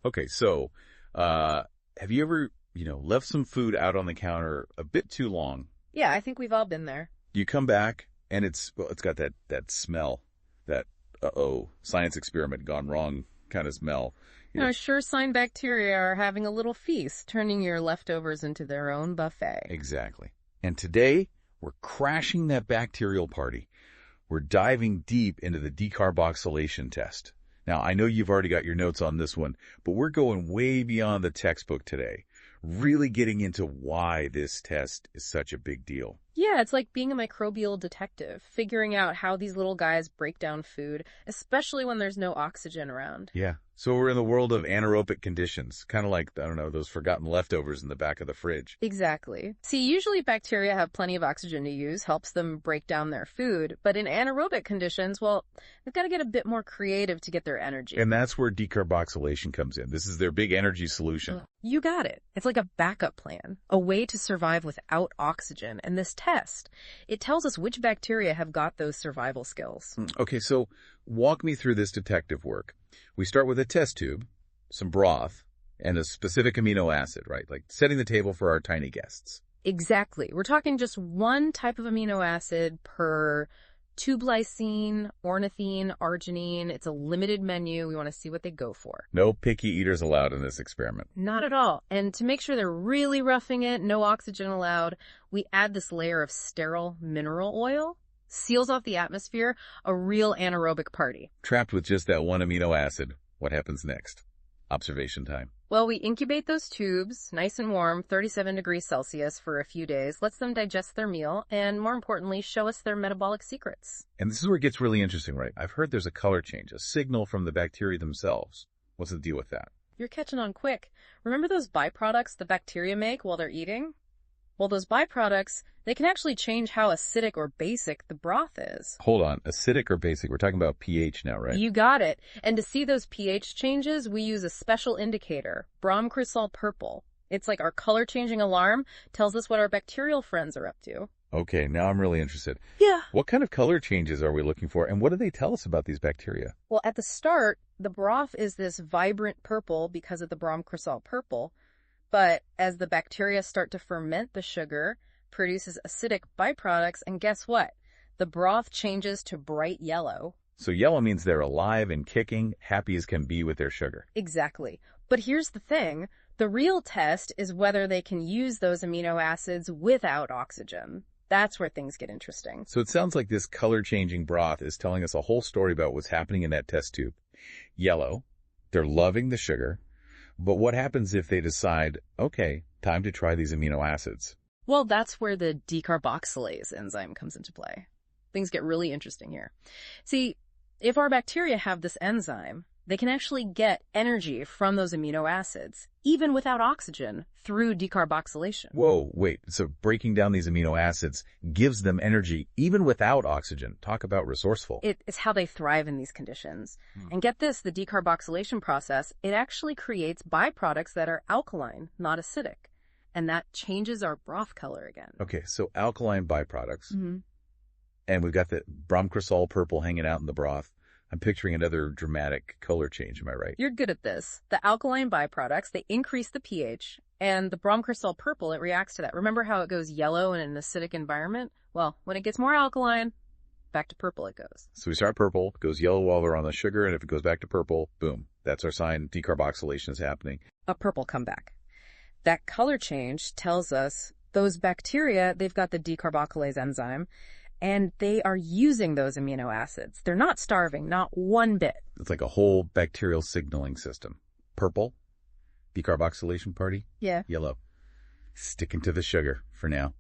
Okay, so have you ever, left some food out on the counter a bit too long? Yeah, I think we've all been there. You come back and it's got that smell, that science experiment gone wrong kind of smell. Sure sign bacteria are having a little feast, turning your leftovers into their own buffet. Exactly. And today, we're crashing that bacterial party. We're diving deep into the decarboxylation test. Now, I know you've already got your notes on this one, but we're going way beyond the textbook today, really getting into why this test is such a big deal. Yeah, it's like being a microbial detective, figuring out how these little guys break down food, especially when there's no oxygen around. Yeah. So we're in the world of anaerobic conditions, kind of like, I don't know, those forgotten leftovers in the back of the fridge. Exactly. See, usually bacteria have plenty of oxygen to use, helps them break down their food. But in anaerobic conditions, well, they've got to get a bit more creative to get their energy. And that's where decarboxylation comes in. This is their big energy solution. You got it. It's like a backup plan, a way to survive without oxygen. And this test, it tells us which bacteria have got those survival skills. Okay, so walk me through this detective work. We start with a test tube, some broth, and a specific amino acid, right? Like setting the table for our tiny guests. Exactly. We're talking just one type of amino acid per tube lysine, ornithine, arginine. It's a limited menu. We want to see what they go for. No picky eaters allowed in this experiment. Not at all. And to make sure they're really roughing it, no oxygen allowed, we add this layer of sterile mineral oil. Seals off the atmosphere, a real anaerobic party. Trapped with just that one amino acid, what happens next? Observation time. Well, we incubate those tubes, nice and warm, 37 degrees Celsius for a few days, lets them digest their meal, and more importantly, show us their metabolic secrets. And this is where it gets really interesting, right? I've heard there's a color change, a signal from the bacteria themselves. What's the deal with that? You're catching on quick. Remember those byproducts the bacteria make while they're eating? Well, those byproducts, they can actually change how acidic or basic the broth is. Hold on, acidic or basic? We're talking about pH now, right? You got it. And to see those pH changes, we use a special indicator, Bromocresol purple. It's like our color-changing alarm, tells us what our bacterial friends are up to. Okay, now I'm really interested. Yeah. What kind of color changes are we looking for, and what do they tell us about these bacteria? Well, at the start, the broth is this vibrant purple because of the Bromocresol purple. But as the bacteria start to ferment the sugar, produces acidic byproducts, and guess what? The broth changes to bright yellow. So yellow means they're alive and kicking, happy as can be with their sugar. Exactly. But here's the thing. The real test is whether they can use those amino acids without oxygen. That's where things get interesting. So it sounds like this color-changing broth is telling us a whole story about what's happening in that test tube. Yellow, they're loving the sugar. But what happens if they decide, okay, time to try these amino acids? Well, that's where the decarboxylase enzyme comes into play. Things get really interesting here. See, if our bacteria have this enzyme, they can actually get energy from those amino acids, even without oxygen, through decarboxylation. Whoa, wait, so breaking down these amino acids gives them energy even without oxygen. Talk about resourceful. It's how they thrive in these conditions. And get this, the decarboxylation process, it actually creates byproducts that are alkaline, not acidic. And that changes our broth color again. Okay, so alkaline byproducts. Mm-hmm. And we've got the Bromocresol purple hanging out in the broth. I'm picturing another dramatic color change, am I right? You're good at this. The alkaline byproducts, they increase the pH, and the Bromocresol purple, it reacts to that. Remember how it goes yellow in an acidic environment? Well, when it gets more alkaline, back to purple it goes. So we start purple, goes yellow while they're on the sugar, and if it goes back to purple, boom, that's our sign decarboxylation is happening. A purple comeback. That color change tells us those bacteria, they've got the decarboxylase enzyme, and they are using those amino acids. They're not starving, not one bit. It's like a whole bacterial signaling system. Purple, decarboxylation party. Yeah. Yellow, sticking to the sugar for now.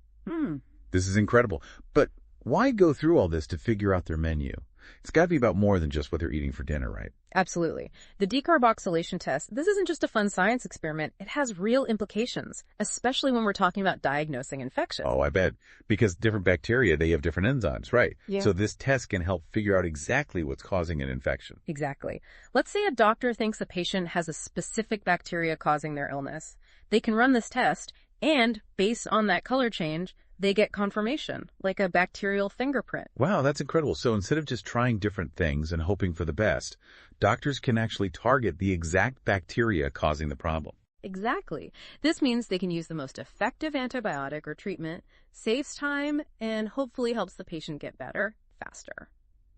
This is incredible. But why go through all this to figure out their menu? It's got to be about more than just what they're eating for dinner, right? Absolutely. The decarboxylation test, this isn't just a fun science experiment. It has real implications, especially when we're talking about diagnosing infection. Oh, I bet. Because different bacteria, they have different enzymes, right? Yeah. So this test can help figure out exactly what's causing an infection. Exactly. Let's say a doctor thinks a patient has a specific bacteria causing their illness. They can run this test, and based on that color change, they get confirmation, like a bacterial fingerprint. Wow, that's incredible. So instead of just trying different things and hoping for the best, doctors can actually target the exact bacteria causing the problem. Exactly. This means they can use the most effective antibiotic or treatment, saves time, and hopefully helps the patient get better faster.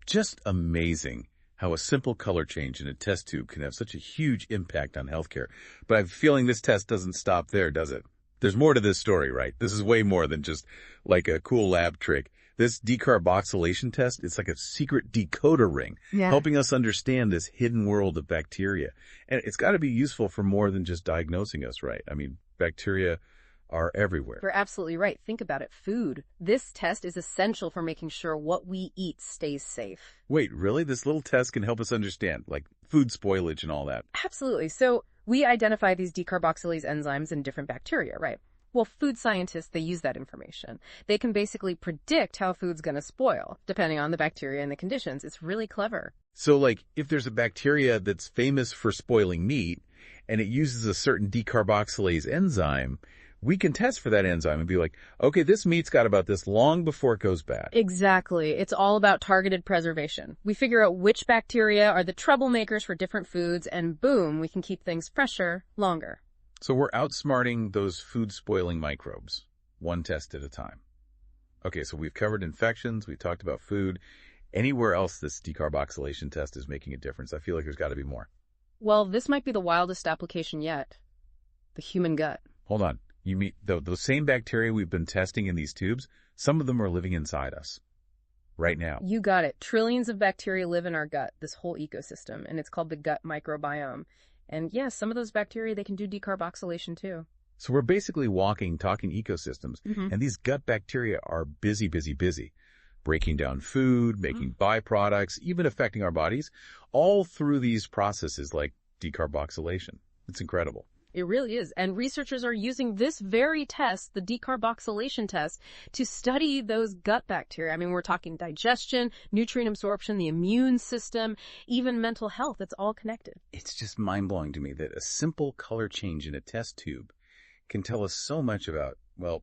Just amazing how a simple color change in a test tube can have such a huge impact on healthcare. But I'm feeling this test doesn't stop there, does it? There's more to this story, right? This is way more than just like a cool lab trick. This decarboxylation test, it's like a secret decoder ring, helping us understand this hidden world of bacteria. And it's got to be useful for more than just diagnosing us, right? I mean, bacteria are everywhere. You're absolutely right. Think about it. Food. This test is essential for making sure what we eat stays safe. Wait, really? This little test can help us understand, like food spoilage and all that? Absolutely. So we identify these decarboxylase enzymes in different bacteria, right? Well, food scientists, they use that information. They can basically predict how food's going to spoil, depending on the bacteria and the conditions. It's really clever. So, like, if there's a bacteria that's famous for spoiling meat, and it uses a certain decarboxylase enzyme, we can test for that enzyme and be like, okay, this meat's got about this long before it goes bad. Exactly. It's all about targeted preservation. We figure out which bacteria are the troublemakers for different foods, and boom, we can keep things fresher longer. So we're outsmarting those food-spoiling microbes, one test at a time. Okay, so we've covered infections, we've talked about food. Anywhere else this decarboxylation test is making a difference? I feel like there's got to be more. Well, this might be the wildest application yet. The human gut. Hold on. You mean those same bacteria we've been testing in these tubes, some of them are living inside us right now. You got it. Trillions of bacteria live in our gut, this whole ecosystem, and it's called the gut microbiome. And yes, some of those bacteria, they can do decarboxylation too. So we're basically talking ecosystems, and these gut bacteria are busy, breaking down food, making byproducts, even affecting our bodies, all through these processes like decarboxylation. It's incredible. It really is. And researchers are using this very test, the decarboxylation test, to study those gut bacteria. I mean, we're talking digestion, nutrient absorption, the immune system, even mental health. It's all connected. It's just mind-blowing to me that a simple color change in a test tube can tell us so much about, well,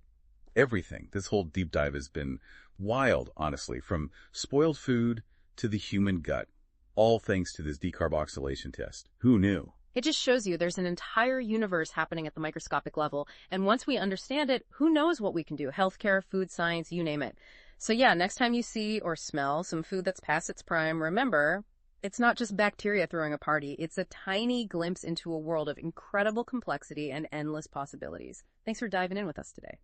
everything. This whole deep dive has been wild, honestly, from spoiled food to the human gut, all thanks to this decarboxylation test. Who knew? It just shows you there's an entire universe happening at the microscopic level. And once we understand it, who knows what we can do? Healthcare, food science, you name it. So yeah, next time you see or smell some food that's past its prime, remember, it's not just bacteria throwing a party. It's a tiny glimpse into a world of incredible complexity and endless possibilities. Thanks for diving in with us today.